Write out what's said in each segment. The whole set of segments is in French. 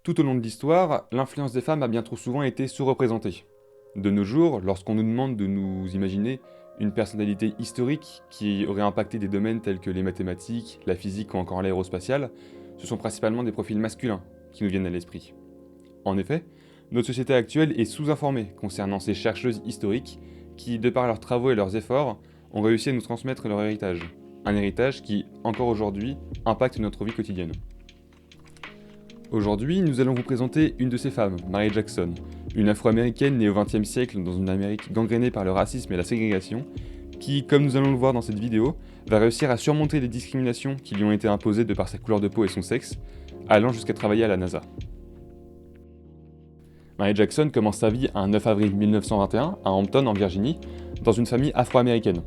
Tout au long de l'histoire, l'influence des femmes a bien trop souvent été sous-représentée. De nos jours, lorsqu'on nous demande de nous imaginer une personnalité historique qui aurait impacté des domaines tels que les mathématiques, la physique ou encore l'aérospatiale, ce sont principalement des profils masculins qui nous viennent à l'esprit. En effet, notre société actuelle est sous-informée concernant ces chercheuses historiques qui, de par leurs travaux et leurs efforts, ont réussi à nous transmettre leur héritage. Un héritage qui, encore aujourd'hui, impacte notre vie quotidienne. Aujourd'hui, nous allons vous présenter une de ces femmes, Mary Jackson, une afro-américaine née au XXe siècle dans une Amérique gangrénée par le racisme et la ségrégation, qui, comme nous allons le voir dans cette vidéo, va réussir à surmonter les discriminations qui lui ont été imposées de par sa couleur de peau et son sexe, allant jusqu'à travailler à la NASA. Mary Jackson commence sa vie un 9 avril 1921 à Hampton, en Virginie, dans une famille afro-américaine.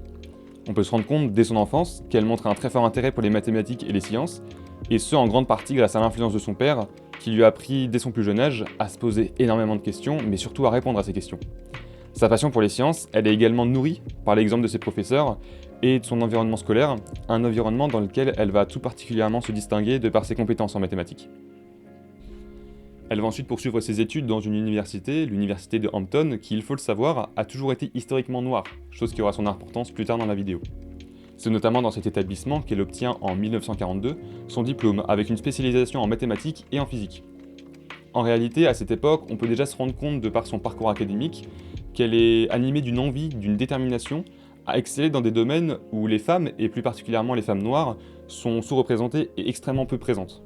On peut se rendre compte dès son enfance qu'elle montre un très fort intérêt pour les mathématiques et les sciences, et ce en grande partie grâce à l'influence de son père, qui lui a appris dès son plus jeune âge à se poser énormément de questions, mais surtout à répondre à ces questions. Sa passion pour les sciences, elle est également nourrie par l'exemple de ses professeurs et de son environnement scolaire, un environnement dans lequel elle va tout particulièrement se distinguer de par ses compétences en mathématiques. Elle va ensuite poursuivre ses études dans une université, l'université de Hampton, qui, il faut le savoir, a toujours été historiquement noire, chose qui aura son importance plus tard dans la vidéo. C'est notamment dans cet établissement qu'elle obtient en 1942 son diplôme avec une spécialisation en mathématiques et en physique. En réalité, à cette époque, on peut déjà se rendre compte de par son parcours académique qu'elle est animée d'une envie, d'une détermination à exceller dans des domaines où les femmes, et plus particulièrement les femmes noires, sont sous-représentées et extrêmement peu présentes.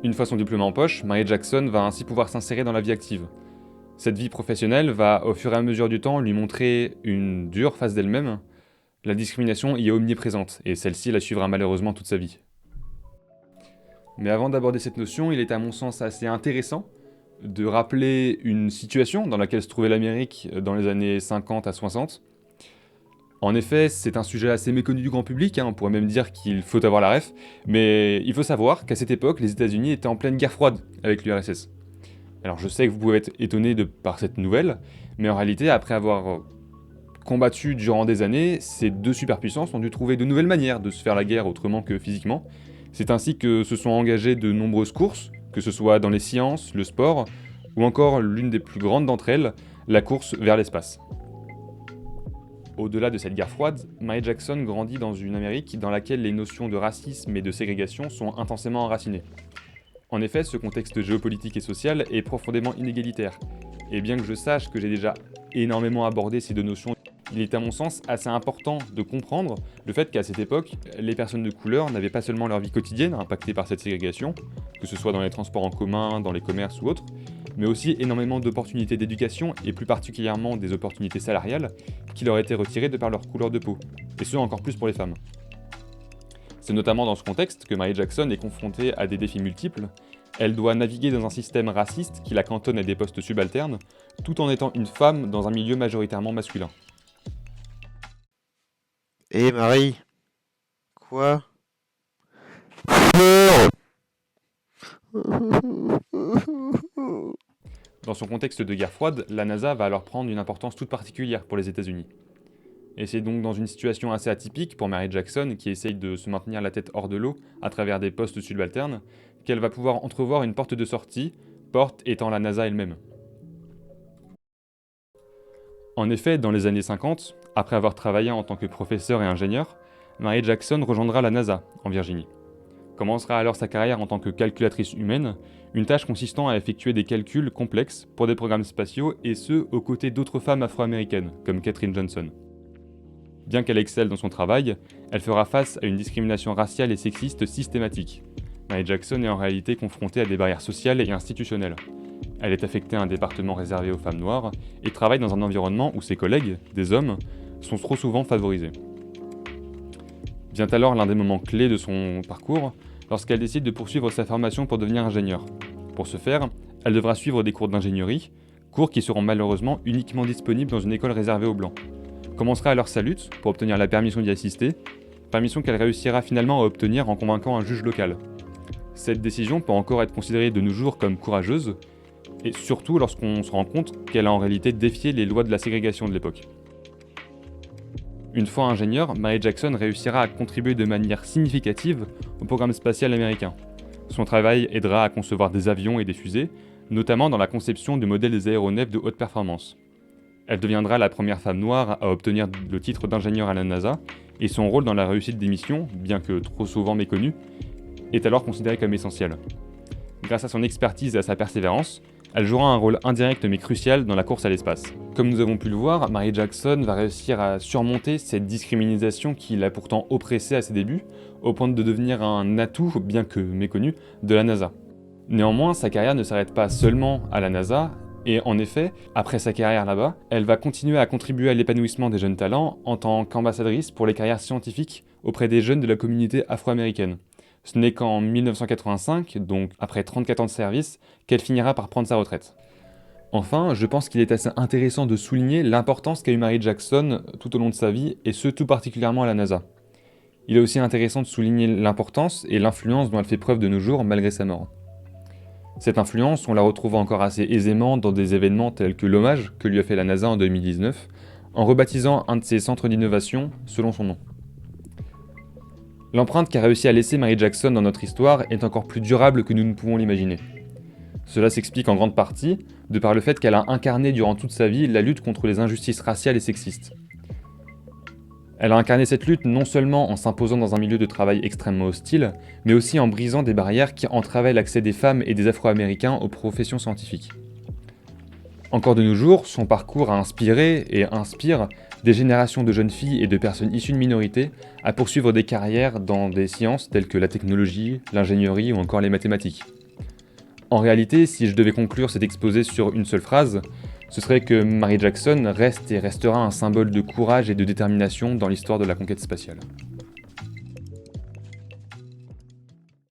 Une fois son diplôme en poche, Mary Jackson va ainsi pouvoir s'insérer dans la vie active. Cette vie professionnelle va, au fur et à mesure du temps, lui montrer une dure face d'elle-même. La discrimination y est omniprésente, et celle-ci la suivra malheureusement toute sa vie. Mais avant d'aborder cette notion, il est à mon sens assez intéressant de rappeler une situation dans laquelle se trouvait l'Amérique dans les années 50 à 60. En effet, c'est un sujet assez méconnu du grand public, on pourrait même dire qu'il faut avoir la ref, mais il faut savoir qu'à cette époque, les États-Unis étaient en pleine guerre froide avec l'URSS. Alors je sais que vous pouvez être étonné par cette nouvelle, mais en réalité, après avoir combattu durant des années, ces deux superpuissances ont dû trouver de nouvelles manières de se faire la guerre autrement que physiquement. C'est ainsi que se sont engagées de nombreuses courses, que ce soit dans les sciences, le sport, ou encore l'une des plus grandes d'entre elles, la course vers l'espace. Au-delà de cette guerre froide, Mary Jackson grandit dans une Amérique dans laquelle les notions de racisme et de ségrégation sont intensément enracinées. En effet, ce contexte géopolitique et social est profondément inégalitaire, et bien que je sache que j'ai déjà énormément abordé ces deux notions, il est à mon sens assez important de comprendre le fait qu'à cette époque, les personnes de couleur n'avaient pas seulement leur vie quotidienne impactée par cette ségrégation, que ce soit dans les transports en commun, dans les commerces ou autres, mais aussi énormément d'opportunités d'éducation et plus particulièrement des opportunités salariales qui leur étaient retirées de par leur couleur de peau, et ce encore plus pour les femmes. C'est notamment dans ce contexte que Mary Jackson est confrontée à des défis multiples. Elle doit naviguer dans un système raciste qui la cantonne à des postes subalternes, tout en étant une femme dans un milieu majoritairement masculin. Hé Marie, quoi? Fleur. Dans son contexte de guerre froide, la NASA va alors prendre une importance toute particulière pour les États-Unis. Et c'est donc dans une situation assez atypique pour Mary Jackson, qui essaye de se maintenir la tête hors de l'eau à travers des postes subalternes, qu'elle va pouvoir entrevoir une porte de sortie, porte étant la NASA elle-même. En effet, dans les années 50, après avoir travaillé en tant que professeur et ingénieur, Mary Jackson rejoindra la NASA, en Virginie. Commencera alors sa carrière en tant que calculatrice humaine, une tâche consistant à effectuer des calculs complexes pour des programmes spatiaux et ce, aux côtés d'autres femmes afro-américaines, comme Katherine Johnson. Bien qu'elle excelle dans son travail, elle fera face à une discrimination raciale et sexiste systématique. Mary Jackson est en réalité confrontée à des barrières sociales et institutionnelles. Elle est affectée à un département réservé aux femmes noires et travaille dans un environnement où ses collègues, des hommes, sont trop souvent favorisés. Vient alors l'un des moments clés de son parcours, lorsqu'elle décide de poursuivre sa formation pour devenir ingénieure. Pour ce faire, elle devra suivre des cours d'ingénierie, cours qui seront malheureusement uniquement disponibles dans une école réservée aux blancs. Commencera alors sa lutte pour obtenir la permission d'y assister, permission qu'elle réussira finalement à obtenir en convainquant un juge local. Cette décision peut encore être considérée de nos jours comme courageuse, et surtout lorsqu'on se rend compte qu'elle a en réalité défié les lois de la ségrégation de l'époque. Une fois ingénieure, Mary Jackson réussira à contribuer de manière significative au programme spatial américain. Son travail aidera à concevoir des avions et des fusées, notamment dans la conception de modèles des aéronefs de haute performance. Elle deviendra la première femme noire à obtenir le titre d'ingénieur à la NASA, et son rôle dans la réussite des missions, bien que trop souvent méconnu, est alors considéré comme essentiel. Grâce à son expertise et à sa persévérance, elle jouera un rôle indirect mais crucial dans la course à l'espace. Comme nous avons pu le voir, Mary Jackson va réussir à surmonter cette discrimination qui l'a pourtant oppressée à ses débuts, au point de devenir un atout, bien que méconnu, de la NASA. Néanmoins, sa carrière ne s'arrête pas seulement à la NASA, et en effet, après sa carrière là-bas, elle va continuer à contribuer à l'épanouissement des jeunes talents en tant qu'ambassadrice pour les carrières scientifiques auprès des jeunes de la communauté afro-américaine. Ce n'est qu'en 1985, donc après 34 ans de service, qu'elle finira par prendre sa retraite. Enfin, je pense qu'il est assez intéressant de souligner l'importance qu'a eu Mary Jackson tout au long de sa vie, et ce tout particulièrement à la NASA. Il est aussi intéressant de souligner l'importance et l'influence dont elle fait preuve de nos jours malgré sa mort. Cette influence, on la retrouve encore assez aisément dans des événements tels que l'hommage que lui a fait la NASA en 2019, en rebaptisant un de ses centres d'innovation selon son nom. L'empreinte qu'a réussi à laisser Mary Jackson dans notre histoire est encore plus durable que nous ne pouvons l'imaginer. Cela s'explique en grande partie de par le fait qu'elle a incarné durant toute sa vie la lutte contre les injustices raciales et sexistes. Elle a incarné cette lutte non seulement en s'imposant dans un milieu de travail extrêmement hostile, mais aussi en brisant des barrières qui entravaient l'accès des femmes et des Afro-Américains aux professions scientifiques. Encore de nos jours, son parcours a inspiré et inspire des générations de jeunes filles et de personnes issues de minorités à poursuivre des carrières dans des sciences telles que la technologie, l'ingénierie ou encore les mathématiques. En réalité, si je devais conclure cet exposé sur une seule phrase, ce serait que Mary Jackson reste et restera un symbole de courage et de détermination dans l'histoire de la conquête spatiale.